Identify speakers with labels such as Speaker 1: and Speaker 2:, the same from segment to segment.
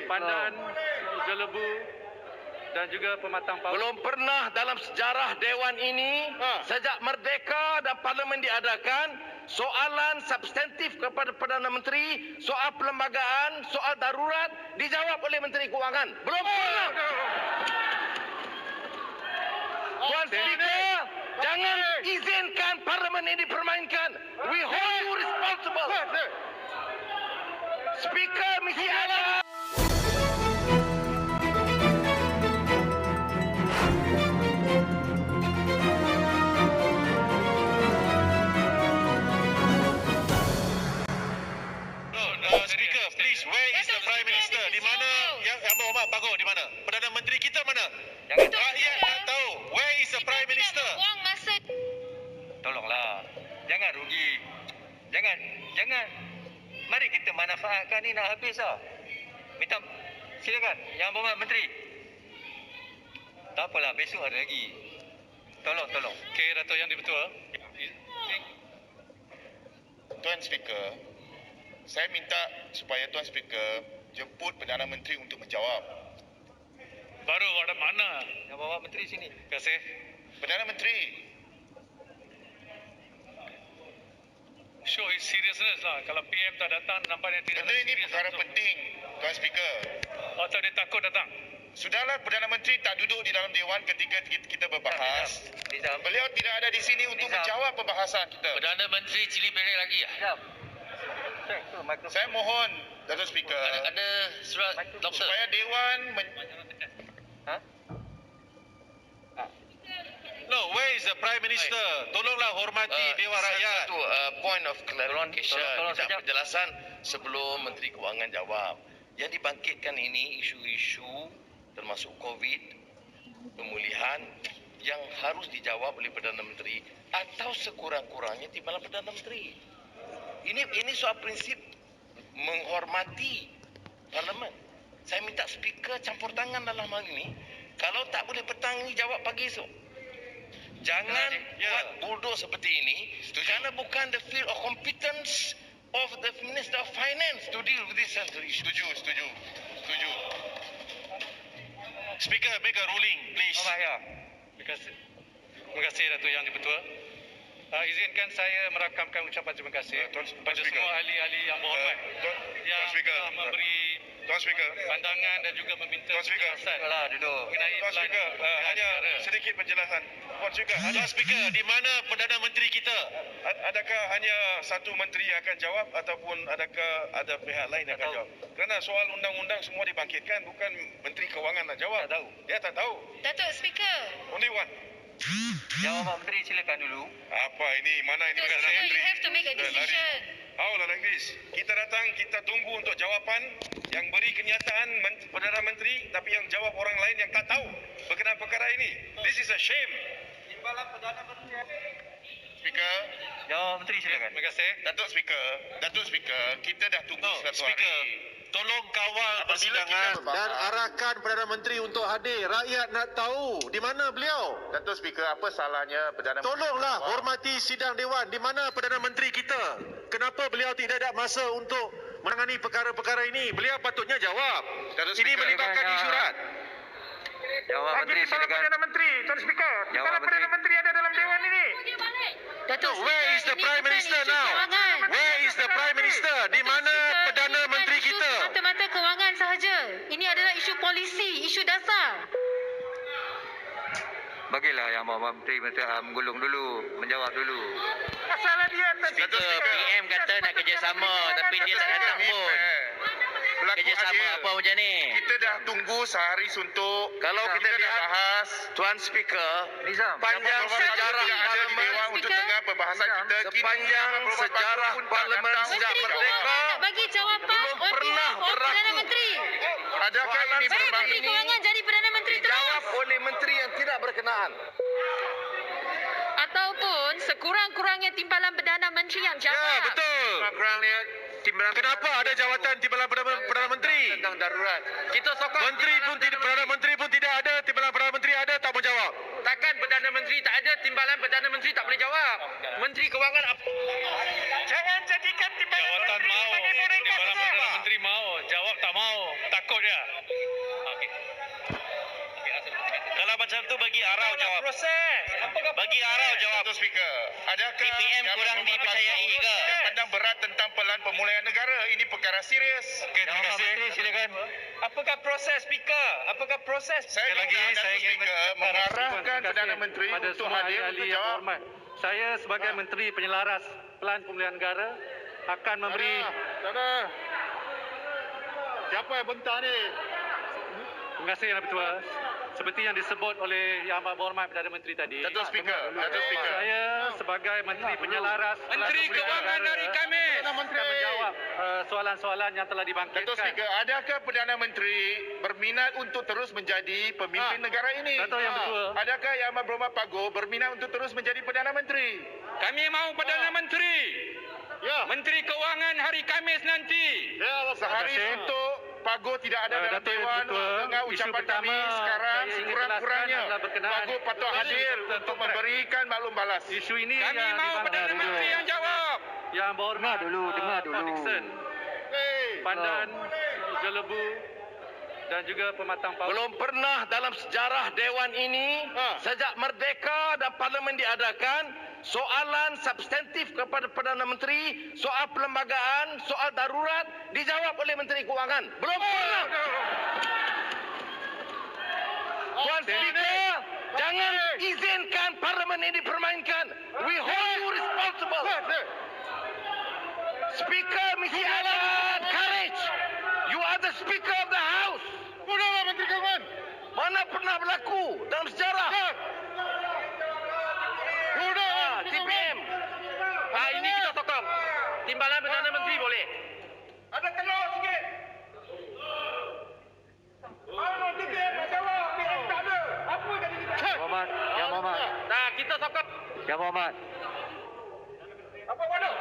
Speaker 1: Pandan, Jelebu dan juga Pematang Paut.
Speaker 2: Belum pernah dalam sejarah Dewan ini sejak merdeka dan parlimen diadakan soalan substantif kepada Perdana Menteri, soal perlembagaan, soal darurat dijawab oleh Menteri Kewangan. Belum pernah. Tuan Speaker, jangan izinkan parlimen ini dipermainkan. We hold you responsible. Speaker mesti ada.
Speaker 3: Speaker, please, where is the Prime Minister? Di mana yang Muhammad Bago di mana? Perdana Menteri kita mana? Rakyat nak tahu, where is the Prime Minister?
Speaker 4: Buang masa.
Speaker 5: Tolonglah. Jangan rugi. Jangan. Mari kita manfaatkan ni nak habis lah. Minta silakan Yang Berhormat Menteri. Tak apalah, besok ada lagi. Tolong.
Speaker 1: Okey, Dato' Yang Di-Pertua.
Speaker 3: Tuan Speaker, saya minta supaya Tuan Speaker jemput Perdana Menteri untuk menjawab.
Speaker 1: Baru ada mana?
Speaker 5: Yang Berhormat Menteri sini.
Speaker 1: Terima kasih.
Speaker 3: Perdana Menteri,
Speaker 1: Show is seriousness lah. Kalau PM tak datang, nampaknya tidak
Speaker 3: benda ini
Speaker 1: serius
Speaker 3: perkara
Speaker 1: langsung.
Speaker 3: penting, Tuan Speaker.
Speaker 1: Atau dia takut datang?
Speaker 3: Sudahlah Perdana Menteri tak duduk di dalam Dewan ketika kita berbahas.
Speaker 5: Nizam.
Speaker 3: Beliau tidak ada di sini untuk
Speaker 5: Nizam.
Speaker 3: menjawab perbahasan kita.
Speaker 2: Perdana Menteri cili pelik lagi ah.
Speaker 5: Nizam. Cek tu mikrofon.
Speaker 3: Saya mohon, Dato' Speaker,
Speaker 2: Ada surat doktor.
Speaker 3: supaya Dewan
Speaker 5: Ha?
Speaker 3: No, where is the Prime Minister? Tolonglah hormati Dewan Rakyat.
Speaker 2: Satu point of clarification,
Speaker 5: Tolong
Speaker 2: minta
Speaker 5: sekejap.
Speaker 2: penjelasan sebelum Menteri Kewangan jawab. Yang dibangkitkan ini isu-isu termasuk COVID, pemulihan yang harus dijawab oleh Perdana Menteri atau sekurang-kurangnya timbalan Perdana Menteri. Ini soal prinsip menghormati parlimen. Saya minta speaker campur tangan dalam hal ini. Kalau tak boleh petang ini, jawab pagi esok. Jangan buat bodoh seperti ini kerana bukan the field of competence of the Minister of Finance to deal with this central issue.
Speaker 3: Setuju. Speaker, make a ruling, please.
Speaker 1: Terima kasih Dato' Yang Di-Pertua. Izinkan saya merakamkan ucapan terima kasih
Speaker 3: Tuan
Speaker 1: kepada
Speaker 3: Speaker.
Speaker 1: semua ahli-ahli yang berhormat yang
Speaker 3: Speaker.
Speaker 1: telah memberi
Speaker 3: Tuan Speaker.
Speaker 1: pandangan dan juga meminta
Speaker 3: Tuan Speaker.
Speaker 1: penjelasan
Speaker 5: Lah duduk.
Speaker 1: mengenai
Speaker 3: Tuan Speaker, hanya sedikit penjelasan. Tuan Speaker, Tuan Speaker, di mana Perdana Menteri kita? Adakah hanya satu menteri yang akan jawab ataupun adakah ada pihak lain yang akan
Speaker 5: tahu.
Speaker 3: jawab? Kerana soal undang-undang semua dibangkitkan, bukan Menteri Kewangan nak jawab.
Speaker 5: Tak tahu.
Speaker 3: Dia tak tahu.
Speaker 4: Datuk Speaker.
Speaker 3: Only one.
Speaker 5: Yang Berhormat Menteri silakan dulu.
Speaker 3: Apa ini? Mana ini
Speaker 4: Datuk
Speaker 3: Perdana
Speaker 4: Speaker,
Speaker 3: Menteri?
Speaker 4: you have to make a
Speaker 3: Dah lari.
Speaker 4: decision.
Speaker 3: How lah like this? Kita datang, kita tunggu untuk jawapan yang beri kenyataan Perdana Menteri, tapi yang jawab orang lain yang tak tahu berkenaan perkara ini. This is a shame. Speaker,
Speaker 5: Yang Berhormat Menteri silakan.
Speaker 1: Terima kasih.
Speaker 3: Datuk Speaker, kita dah tunggu satu
Speaker 6: Speaker,
Speaker 3: hari.
Speaker 6: tolong kawal
Speaker 3: Apabila
Speaker 6: persidangan
Speaker 3: kita berbahas-
Speaker 6: dan arahkan Perdana Menteri untuk hadir. Rakyat nak tahu di mana beliau.
Speaker 3: Datuk Speaker, apa salahnya Perdana
Speaker 6: Tolonglah
Speaker 3: Menteri?
Speaker 6: hormati sidang Dewan. Di mana Perdana Menteri kita? Kenapa beliau tidak ada masa untuk menangani perkara-perkara ini? Beliau patutnya jawab.
Speaker 3: Datuk
Speaker 6: Ini
Speaker 3: Speaker,
Speaker 6: melibatkan
Speaker 5: silakan,
Speaker 6: insyuran.
Speaker 5: Yang Berhormat Menteri silakan.
Speaker 3: Menteri, Tuan Speaker.
Speaker 5: Yang Berhormat Menteri.
Speaker 3: Menteri ada dalam Dewan ini.
Speaker 4: Datuk
Speaker 6: No, where is the
Speaker 4: ini
Speaker 6: Prime
Speaker 4: bukan
Speaker 6: Minister
Speaker 4: isu
Speaker 6: now?
Speaker 4: kewangan.
Speaker 6: Where is the Prime Minister? Di mana
Speaker 4: Speaker,
Speaker 6: Perdana
Speaker 4: ini bukan
Speaker 6: Menteri
Speaker 4: isu
Speaker 6: kita?
Speaker 4: Semata-mata kewangan sahaja. Ini adalah isu polisi, isu dasar.
Speaker 5: Bagilah Yang Berhormat Menteri menggulung dulu, menjawab dulu.
Speaker 3: Masalah dia,
Speaker 2: Speaker, PM kata nak kerjasama tapi dia tak datang pun. Kerjasama apa macam ni?
Speaker 3: Kita dah tunggu sehari suntuk.
Speaker 2: Kalau kita
Speaker 3: dah
Speaker 2: lihat
Speaker 3: bahas
Speaker 2: Tuan Speaker,
Speaker 5: Nizam.
Speaker 2: panjang sejarah
Speaker 3: yang ada di
Speaker 2: parlimen,
Speaker 3: Dewan untuk
Speaker 4: Speaker.
Speaker 3: dengar perbahasan kita.
Speaker 2: sepanjang sejarah parlimen sejak
Speaker 4: Menteri
Speaker 2: merdeka,
Speaker 4: Kewangan nak bagi jawapan
Speaker 2: belum
Speaker 4: on
Speaker 2: pernah
Speaker 4: behalf of Perdana
Speaker 2: berlaku.
Speaker 4: Menteri.
Speaker 3: Adakah ini
Speaker 4: Baik,
Speaker 2: Soalan
Speaker 4: Menteri
Speaker 2: ini
Speaker 4: Kewangan jadi Perdana Menteri
Speaker 2: dijawab
Speaker 4: terus.
Speaker 2: oleh menteri yang tidak berkenaan.
Speaker 4: Ataupun sekurang-kurangnya timbalan Perdana Menteri yang jawab.
Speaker 6: Ya, betul.
Speaker 3: kurangnya timbalan
Speaker 6: Kenapa ada jawatan timbalan Perdana Menteri?
Speaker 3: tentang darurat? Kita sokong
Speaker 6: Menteri pun tidak, Perdana Menteri pun tidak ada, timbalan Perdana Menteri ada, tak mau jawab.
Speaker 2: Takkan Perdana Menteri tak ada, timbalan Perdana Menteri tak boleh jawab. Menteri Kewangan apa?
Speaker 3: Jangan jadikan timbalan
Speaker 1: Jawatan mau, timbalan Perdana Menteri mau, jawab tak mau. Takut
Speaker 5: dia. Okey.
Speaker 3: Kalau macam tu bagi Arau jawab.
Speaker 5: Proses. Apakah
Speaker 3: Bagi Arau jawab. Datuk Speaker, adakah
Speaker 2: PPM kurang dipercayai ke?
Speaker 3: pandang berat tentang pelan pemulihan negara? Ini perkara serius.
Speaker 5: Okey, terima kasih.
Speaker 2: Menteri, silakan.
Speaker 5: Apakah proses speaker? Apakah proses?
Speaker 3: Saya minta Datuk Speaker mengarahkan Perdana Menteri
Speaker 7: pada
Speaker 3: untuk
Speaker 7: semua
Speaker 3: hadir
Speaker 7: ahli-ahli
Speaker 3: untuk
Speaker 7: yang
Speaker 3: jawab.
Speaker 7: berhormat. Saya sebagai Menteri Penyelaras Pelan Pemulihan Negara akan memberi.
Speaker 6: Siapa yang bentar ni?
Speaker 7: Terima kasih Yang Ketua. Seperti yang disebut oleh Yang Amat Berhormat Perdana Menteri tadi.
Speaker 3: Datuk Speaker, Datuk Speaker.
Speaker 7: Saya sebagai Menteri Penyelaras Pelan
Speaker 5: Menteri
Speaker 7: Pemulihan
Speaker 5: Kewangan
Speaker 7: Negara
Speaker 5: hari Khamis.
Speaker 7: akan menjawab soalan-soalan yang telah
Speaker 3: Datuk
Speaker 7: dibangkitkan.
Speaker 3: Speaker, adakah Perdana Menteri berminat untuk terus menjadi pemimpin negara ini?
Speaker 7: Datuk Yang Bertua.
Speaker 3: Adakah Yang Amat Berhormat Pak Goh berminat untuk terus menjadi Perdana Menteri?
Speaker 5: Kami mahu Perdana Menteri.
Speaker 3: Ya.
Speaker 5: Menteri Kewangan hari Khamis nanti.
Speaker 3: Sehari untuk Pak Goh tidak ada dalam
Speaker 7: Datuk Yang
Speaker 3: Dewan
Speaker 7: Bertua,
Speaker 3: dengan
Speaker 7: isu
Speaker 3: ucapan
Speaker 7: pertama
Speaker 3: kami sekarang
Speaker 7: saya ingin
Speaker 3: sekurang-kurangnya
Speaker 7: jelaskan adalah berkenaan
Speaker 3: Pak Goh patut hadir untuk memberikan maklum balas.
Speaker 7: Isu ini
Speaker 5: Kami
Speaker 7: yang
Speaker 5: mahu Perdana
Speaker 7: dibangkitkan
Speaker 5: Menteri yang jawab.
Speaker 7: Yang Berhormat
Speaker 2: dengar dulu.
Speaker 7: Pak Dixon, Pandan, Jelebu dan juga Pematang Paut.
Speaker 2: Belum pernah dalam sejarah Dewan ini sejak merdeka dan parlimen diadakan soalan substantif kepada Perdana Menteri, soal perlembagaan, soal darurat dijawab oleh Menteri Kewangan. Belum pernah. Tuan Speaker, jangan izinkan parlimen ini dipermainkan. We hold you responsible. Speaker mesti ada courage. You are the Speaker of the House.
Speaker 3: Mudahlah Menteri Kewangan.
Speaker 2: Mana pernah berlaku dalam sejarah? TPM. Ini kita sokong. Timbalan Perdana Menteri boleh.
Speaker 3: Ada telur sikit. TPM nak jawab. PM tak ada. Apa jadi kita?
Speaker 7: Berhormat, Yang Berhormat.
Speaker 2: Nah, kita sokong.
Speaker 7: Yang Berhormat.
Speaker 3: Apa bodoh?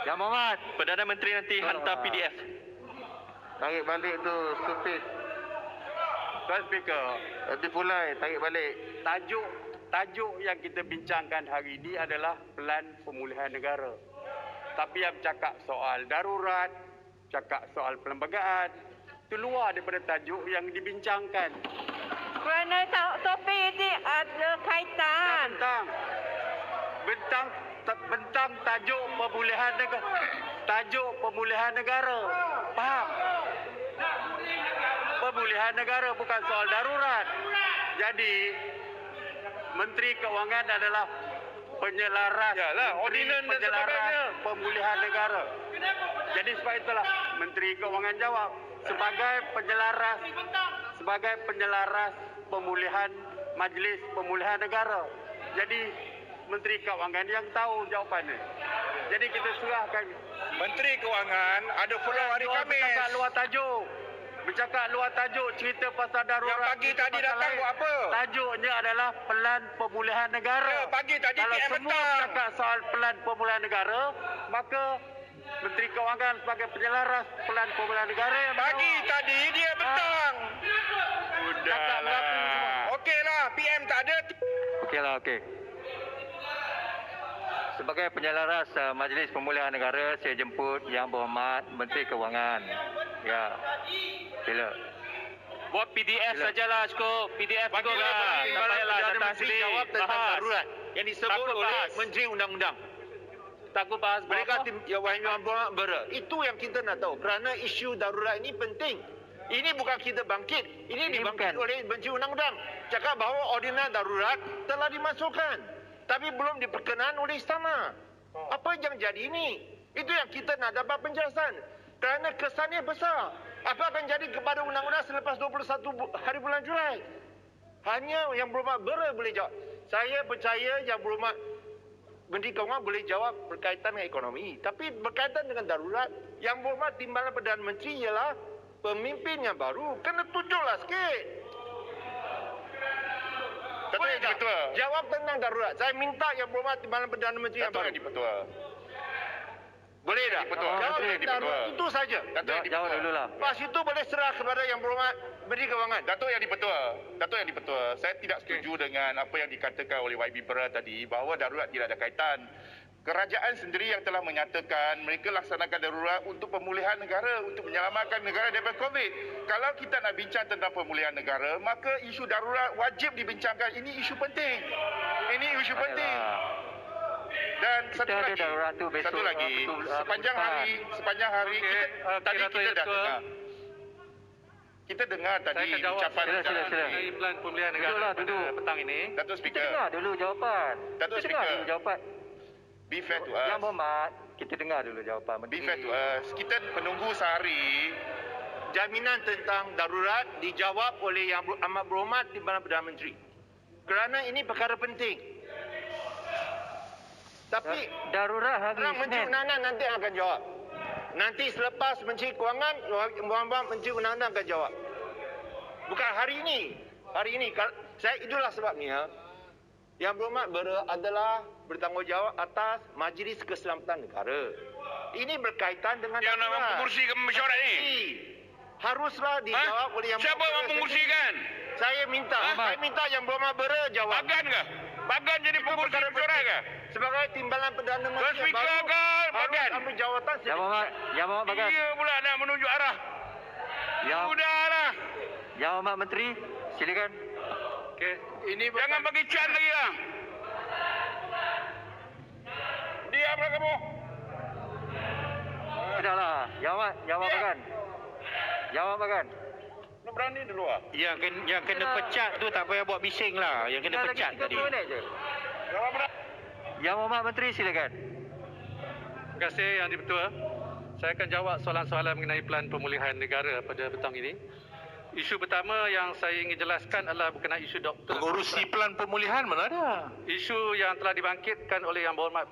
Speaker 7: Yang Berhormat.
Speaker 2: Perdana Menteri nanti hantar PDF.
Speaker 6: Tarik balik tu, stupid.
Speaker 7: Tuan Speaker,
Speaker 6: Dipulai, tarik balik.
Speaker 7: tajuk yang kita bincangkan hari ini adalah Pelan Pemulihan Negara. Tapi yang bercakap soal darurat, cakap soal perlembagaan, itu luar daripada tajuk yang dibincangkan.
Speaker 8: Kerana topik ini ada kaitan.
Speaker 7: Bentang tajuk pemulihan negara. Tajuk pemulihan negara. Faham? Pemulihan negara bukan soal darurat. Jadi Menteri Keuangan adalah penyelaras.
Speaker 3: Yalah, ordinan dan sebagainya.
Speaker 7: Pemulihan negara. Jadi sebab itulah Menteri Keuangan jawab sebagai penyelaras pemulihan Majlis Pemulihan Negara. Jadi Menteri Keuangan yang tahu jawapannya. Jadi kita serahkan.
Speaker 3: Menteri Kewangan ada follow hari Khamis.
Speaker 7: Bercakap luar tajuk cerita pasal darurat.
Speaker 3: Yang pagi tadi
Speaker 7: pasal
Speaker 3: datang
Speaker 7: lain.
Speaker 3: buat apa?
Speaker 7: Tajuknya adalah Pelan Pemulihan Negara.
Speaker 3: Ya, pagi tadi
Speaker 7: Kalau
Speaker 3: PM
Speaker 7: semua
Speaker 3: petang.
Speaker 7: bercakap soal Pelan Pemulihan Negara, maka Menteri Keuangan sebagai penyelaras Pelan Pemulihan Negara yang
Speaker 3: Pagi
Speaker 7: menjawab.
Speaker 3: tadi dia petang.
Speaker 7: Cakap merapi semua.
Speaker 3: Okeylah, PM tak ada.
Speaker 5: Okey. Sebagai penyelaras Majlis Pemulihan Negara, saya jemput Yang Berhormat Menteri Kewangan. Ya. Sila.
Speaker 7: Buat PDF sajalah cukup. PDF cukup lah. Tak payahlah datang sini.
Speaker 6: Jawab tentang
Speaker 7: Bahas.
Speaker 6: darurat yang disebut
Speaker 7: Takut
Speaker 6: oleh
Speaker 7: bahas.
Speaker 6: Menteri Undang-Undang.
Speaker 7: Takut bahas
Speaker 6: Mereka
Speaker 7: apa?
Speaker 6: tim Yang Berhormat Bera. Itu yang kita nak tahu. Kerana isu darurat ini penting. Ini bukan kita bangkit. Ini dibangkit
Speaker 7: bukan.
Speaker 6: oleh Menteri Undang-Undang. Cakap bahawa ordinan darurat telah dimasukkan. Tapi belum diperkenan oleh istana. Apa yang jadi ini? Itu yang kita nak dapat penjelasan. Kerana kesannya besar. Apa akan jadi kepada undang-undang selepas 21 hari bulan Julai? Hanya Yang Berhormat Bera boleh jawab. Saya percaya Yang Berhormat Menteri Keuangan boleh jawab berkaitan dengan ekonomi. Tapi berkaitan dengan darurat, Yang Berhormat Timbalan Perdana Menteri ialah pemimpin yang baru. Kena tunjuklah sikit. Boleh tak? Jawab tentang darurat. Saya minta Yang Berhormat Timbalan Perdana Menteri yang baru. Boleh tak? Jawab tentang darurat. Itu saja.
Speaker 5: Jawab dululah.
Speaker 6: Lepas itu boleh serah kepada Yang Berhormat Menteri Keuangan.
Speaker 3: Datuk Yang Dipertua, saya tidak setuju dengan apa yang dikatakan oleh YB Bera tadi bahawa darurat tidak ada kaitan.
Speaker 6: Kerajaan sendiri yang telah menyatakan mereka laksanakan darurat untuk pemulihan negara, untuk menyelamatkan negara daripada COVID. Kalau kita nak bincang tentang pemulihan negara, maka isu darurat wajib dibincangkan. Ini isu penting. Ini isu penting. Dan satu lagi, sepanjang hari tadi kita dah dengar. Kita dengar tadi ucapan
Speaker 1: mengenai plan pemulihan negara pada petang ini.
Speaker 6: Datuk
Speaker 5: Kita
Speaker 6: Speaker.
Speaker 5: dengar dulu jawapan.
Speaker 6: Datuk
Speaker 5: Kita dengar
Speaker 6: Speaker.
Speaker 5: dulu jawapan.
Speaker 6: Be fair to
Speaker 5: Yang
Speaker 6: us.
Speaker 5: Berhormat, kita dengar dulu jawapan Menteri.
Speaker 6: Be fair to us. Kita menunggu sehari jaminan tentang darurat dijawab oleh Yang Amat Berhormat Timbalan Perdana Menteri. Kerana ini perkara penting. Tapi
Speaker 5: Darurat hari
Speaker 6: orang Menteri
Speaker 5: Isnin.
Speaker 6: Undang-Undang nanti akan jawab. Nanti selepas Menteri Kewangan, Menteri Undang-Undang akan jawab. Bukan hari ini. Hari ini. Itulah sebabnya Yang Berhormat adalah bertanggungjawab atas Majlis Keselamatan Negara. Ini berkaitan dengan
Speaker 3: Yang nak mengkursikan mesyuarat ni?
Speaker 6: Haruslah dijawab oleh Yang
Speaker 3: Siapa
Speaker 6: Berhormat
Speaker 3: yang mengkursikan?
Speaker 6: Saya minta Yang Berhormat jawab.
Speaker 3: Bagan ke? Bagan jadi pengurus mesyuarat ke?
Speaker 6: Sebagai timbalan Perdana Menteri yang
Speaker 3: Speaker
Speaker 6: baru
Speaker 3: ke? Bagan?
Speaker 6: harus ambil jawatan
Speaker 5: Yang Berhormat, Yang Berhormat Bagan.
Speaker 3: Dia pula nak menunjuk arah. Sudahlah.
Speaker 5: Yang Berhormat Menteri, silakan.
Speaker 1: Okey.
Speaker 6: Ini
Speaker 3: Jangan bagi can lagi lah. Diamlah kamu.
Speaker 5: Sudahlah. Yang Berhormat Bagan. Yang Berhormat Bagan.
Speaker 3: Nak berani dulu ah.
Speaker 9: Yang kena pecat tu tak payah buat bising lah. Yang kena
Speaker 5: Dah
Speaker 9: pecat
Speaker 5: lagi 30
Speaker 9: tadi.
Speaker 5: minit je. Yang Berhormat Menteri, silakan.
Speaker 1: Terima kasih Yang di-Pertua. Saya akan jawab soalan-soalan mengenai plan pemulihan negara pada petang ini. Isu pertama yang saya ingin jelaskan adalah berkenaan isu doktor.
Speaker 9: Pengurusi plan pemulihan mana ada?
Speaker 1: Isu yang telah dibangkitkan oleh Yang Berhormat